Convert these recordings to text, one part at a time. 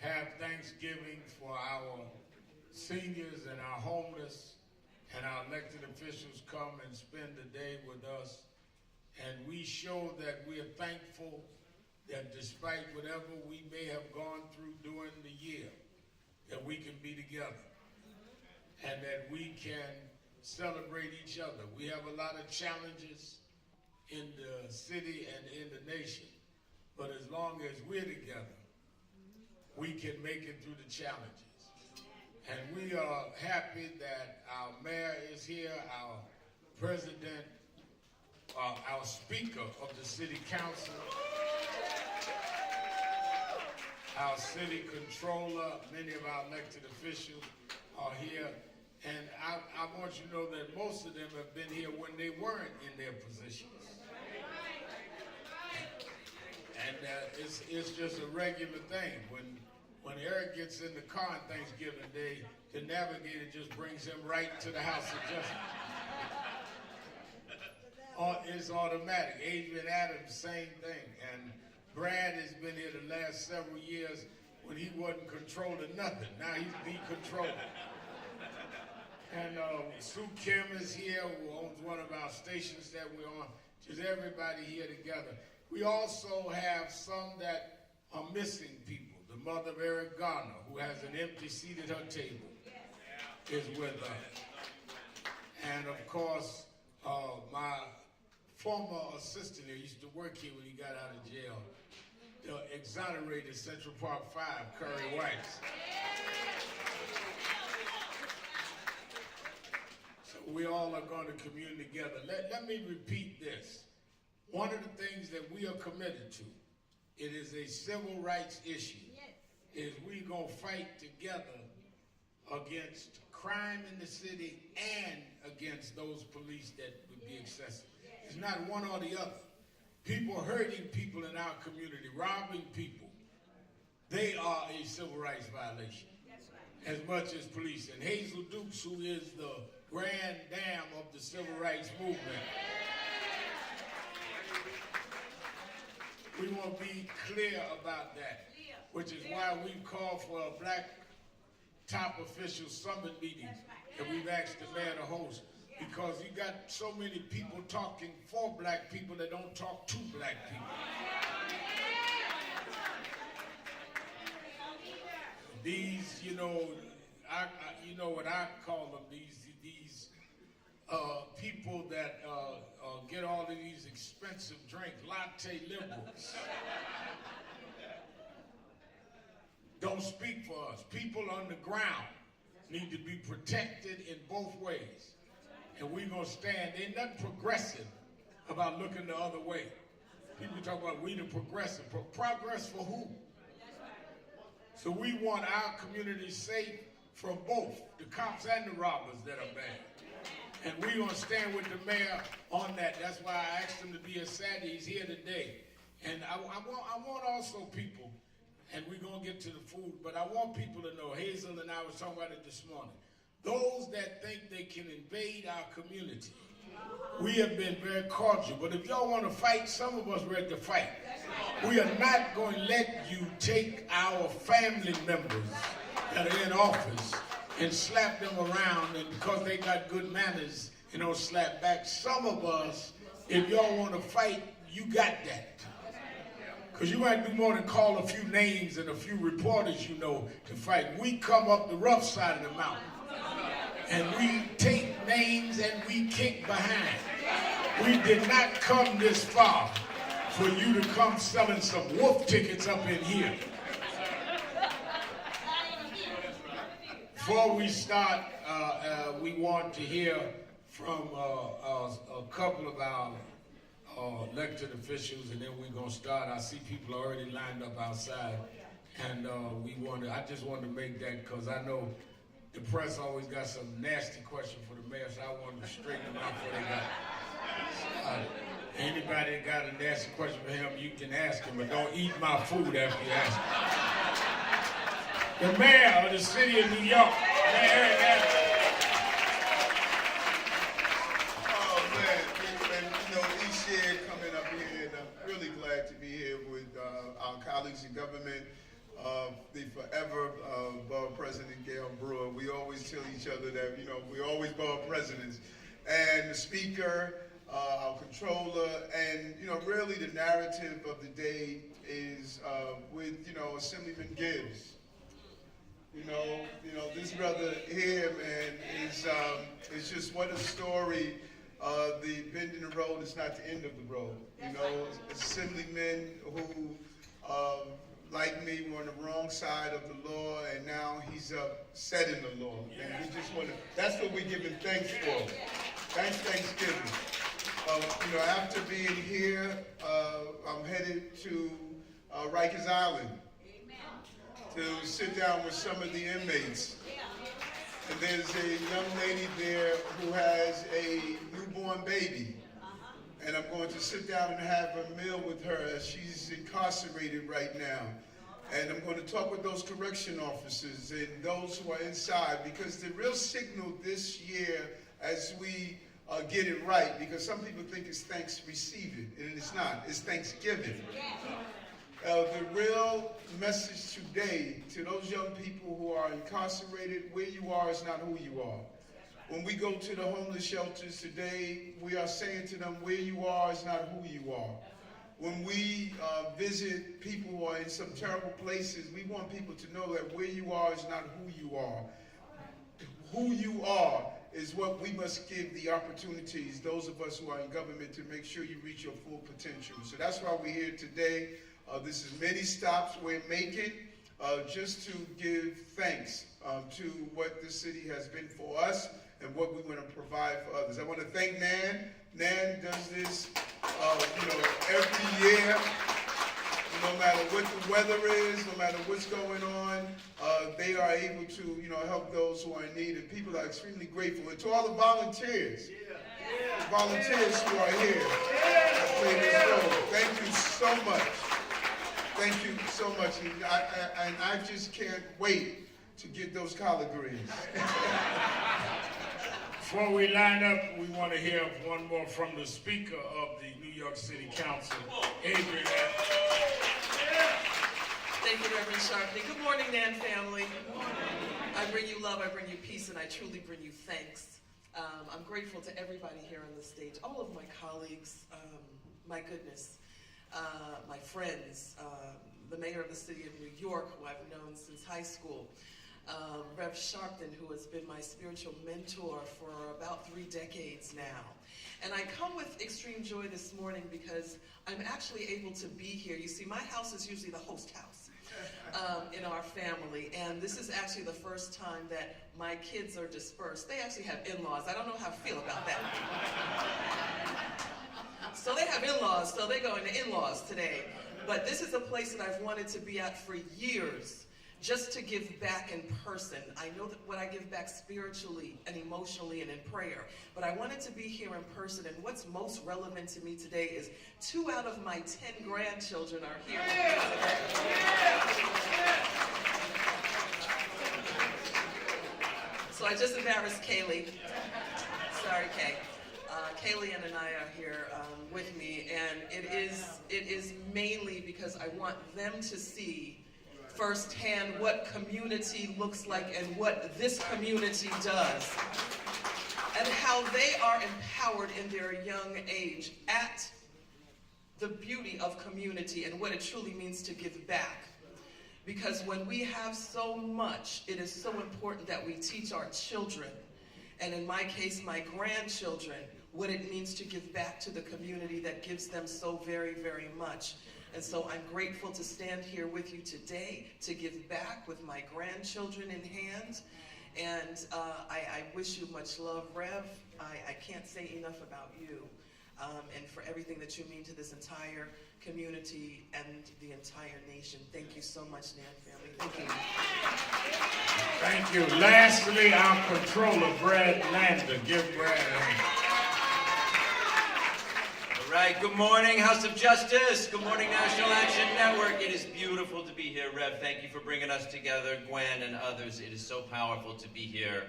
have Thanksgiving for our seniors and our homeless, and our elected officials come and spend the day with us. And we show that we are thankful that despite whatever we may have gone through during the year, that we can be together and that we can celebrate each other. We have a lot of challenges in the city and in the nation, but as long as we're together, we can make it through the challenges. And we are happy that our mayor is here, our president, our speaker of the city council, our city controller, many of our elected officials are here. And I want you to know that most of them have been here when they weren't in their positions. And it's just a regular thing. When Eric gets in the car on Thanksgiving Day, the navigator just brings him right to the House of Justice. It's automatic. Adrian Adams, same thing. And Brad has been here the last several years when he wasn't controlling nothing. Now he's the controller. And Sue Kim is here, who owns one of our stations that we're on. Just everybody here together. We also have some that are missing people. The mother of Eric Garner, who has an empty seat at her table, is with us. And of course, my former assistant who used to work here when he got out of jail, the exonerated Central Park 5, Curry Weiss. So we all are going to commune together. Let me repeat this. One of the things that we are committed to, it is a civil rights issue, is we're going to fight together against crime in the city and against those police that would be excessive. It's not one or the other. People hurting people in our community, robbing people, they are a civil rights violation as much as police. And Hazel Dukes, who is the grand dam of the civil rights movement, we want to be clear about that, which is why we've called for a black top official summit meeting that we've asked the mayor to host, because you got so many people talking for black people that don't talk to black people. These, you know what I call them, these people that get all of these expensive drinks, latte liberals, don't speak for us. People on the ground need to be protected in both ways. And we're going to stand. Ain't nothing progressive about looking the other way. People talk about we the progressive. Progress for who? So we want our community safe from both the cops and the robbers that are bad. And we're going to stand with the mayor on that. That's why I asked him to be a Saturday. He's here today. And I want also people, and we're going to get to the food, but I want people to know, Hazel and I was talking about it this morning, those that think they can invade our community, we have been very cordial. But if y'all want to fight, some of us ready to fight. We are not going to let you take our family members that are in office and slap them around, and because they got good manners, you know, slap back. Some of us, if y'all want to fight, you got that. Because you might do more than call a few names and a few reporters you know to fight. We come up the rough side of the mountain. And we take names and we kick behind. We did not come this far for you to come selling some wolf tickets up in here. Before we start, we want to hear from a couple of our elected officials, and then we're going to start. I see people already lined up outside, and I just wanted to make that because I know the press always got some nasty question for the mayor, so I wanted to straighten them out before they got it. Anybody that got a nasty question for him, you can ask him, but don't eat my food after you ask him. The mayor of the city of New York, Mayor Eric Adams. Oh man, and you know, each year coming up here, and I'm really glad to be here with our colleagues in government. the forever borough president, Gail Brewer. We always tell each other that, we always borough presidents. And the speaker, our controller, and, really the narrative of the day is with, Assemblyman Gibbs. This brother here, man, is just what a story. The bend in the road is not the end of the road. Assemblymen who, like me, were on the wrong side of the law, and now he's set in the law. And we just want to, that's what we're giving thanks for. Thanksgiving. After being here, I'm headed to Rikers Island to sit down with some of the inmates. And there's a young lady there who has a newborn baby. And I'm going to sit down and have a meal with her as she's incarcerated right now. And I'm going to talk with those correction officers and those who are inside, because the real signal this year as we get it right, because some people think it's thanks receiving, and it's not. It's Thanksgiving. The real message today to those young people who are incarcerated, where you are is not who you are. When we go to the homeless shelters today, we are saying to them, where you are is not who you are. When we visit people who are in some terrible places, we want people to know that where you are is not who you are. Who you are is what we must give the opportunities, those of us who are in government, to make sure you reach your full potential. So that's why we're here today. This is many stops we're making just to give thanks to what the city has been for us and what we want to provide for others. I want to thank Nan. Nan does this, every year. No matter what the weather is, no matter what's going on, they are able to, help those who are in need. And people are extremely grateful. And to all the volunteers, volunteers who are here that play this role, thank you so much. Thank you so much. And I just can't wait to get those collard greens. Before we line up, we want to hear one more from the Speaker of the New York City Council, Adrian. Thank you, Reverend Sharpney. Good morning, Nan family. I bring you love, I bring you peace, and I truly bring you thanks. I'm grateful to everybody here on the stage, all of my colleagues, my goodness, my friends, the mayor of the city of New York, who I've known since high school, Rev Sharpton, who has been my spiritual mentor for about 3 decades now. And I come with extreme joy this morning because I'm actually able to be here. You see, my house is usually the host house in our family, and this is actually the first time that my kids are dispersed. They actually have in-laws. I don't know how I feel about that. So they have in-laws, so they're going to in-laws today. But this is a place that I've wanted to be at for years, just to give back in person. I know that what I give back spiritually and emotionally and in prayer, but I wanted to be here in person, and what's most relevant to me today is 2 out of my 10 grandchildren are here. So I just embarrassed Kaylee. Sorry, Kay. Kaylee and I are here with me, and it is mainly because I want them to see firsthand what community looks like and what this community does, and how they are empowered in their young age at the beauty of community and what it truly means to give back. Because when we have so much, it is so important that we teach our children, and in my case, my grandchildren, what it means to give back to the community that gives them so very, very much. And so I'm grateful to stand here with you today to give back with my grandchildren in hand. And I wish you much love, Rev. I can't say enough about you and for everything that you mean to this entire community and the entire nation. Thank you so much, Nan family. Thank you. Lastly, our controller, Brad Lander. Give Brad a hand. All right, good morning, House of Justice. Good morning, National Action Network. It is beautiful to be here, Rev. Thank you for bringing us together, Gwen and others. It is so powerful to be here.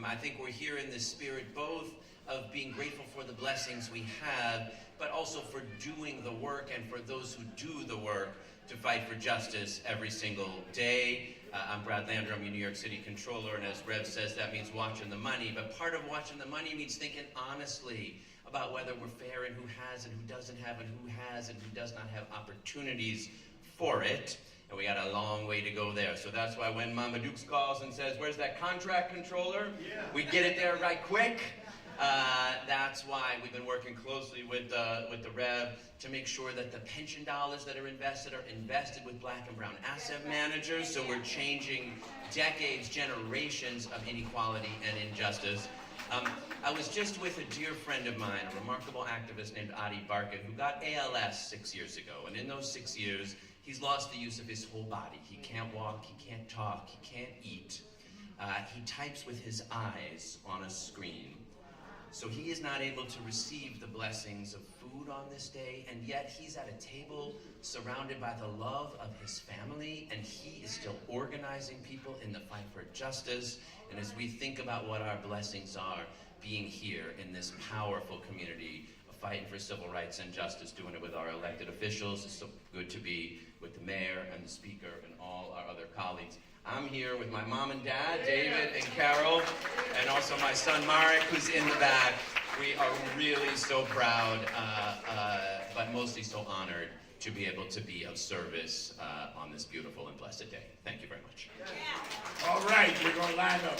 I think we're here in the spirit both of being grateful for the blessings we have, but also for doing the work and for those who do the work to fight for justice every single day. I'm Brad Lander, I'm your New York City Controller, and as Rev says, that means watching the money. But part of watching the money means thinking honestly about whether we're fair and who has and who doesn't have and who has and who does not have opportunities for it. And we got a long way to go there. So that's why when Mama Dukes calls and says, where's that contract controller? Yeah. We get it there right quick. That's why we've been working closely with the Rev to make sure that the pension dollars that are invested with black and brown asset managers. So we're changing decades, generations of inequality and injustice. I was just with a dear friend of mine, a remarkable activist named Adi Barkat, who got ALS 6 years ago. And in those 6 years, he's lost the use of his whole body. He can't walk, he can't talk, he can't eat. He types with his eyes on a screen. So he is not able to receive the blessings of food on this day, and yet he's at a table surrounded by the love of his family, and he is still organizing people in the fight for justice. And as we think about what our blessings are, being here in this powerful community, fighting for civil rights and justice, doing it with our elected officials. It's so good to be with the mayor and the speaker and all our other colleagues. I'm here with my mom and dad, David and Carol, and also my son Marek, who's in the back. We are really so proud, but mostly so honored to be able to be of service on this beautiful and blessed day. Thank you very much. All right, we're going to line up.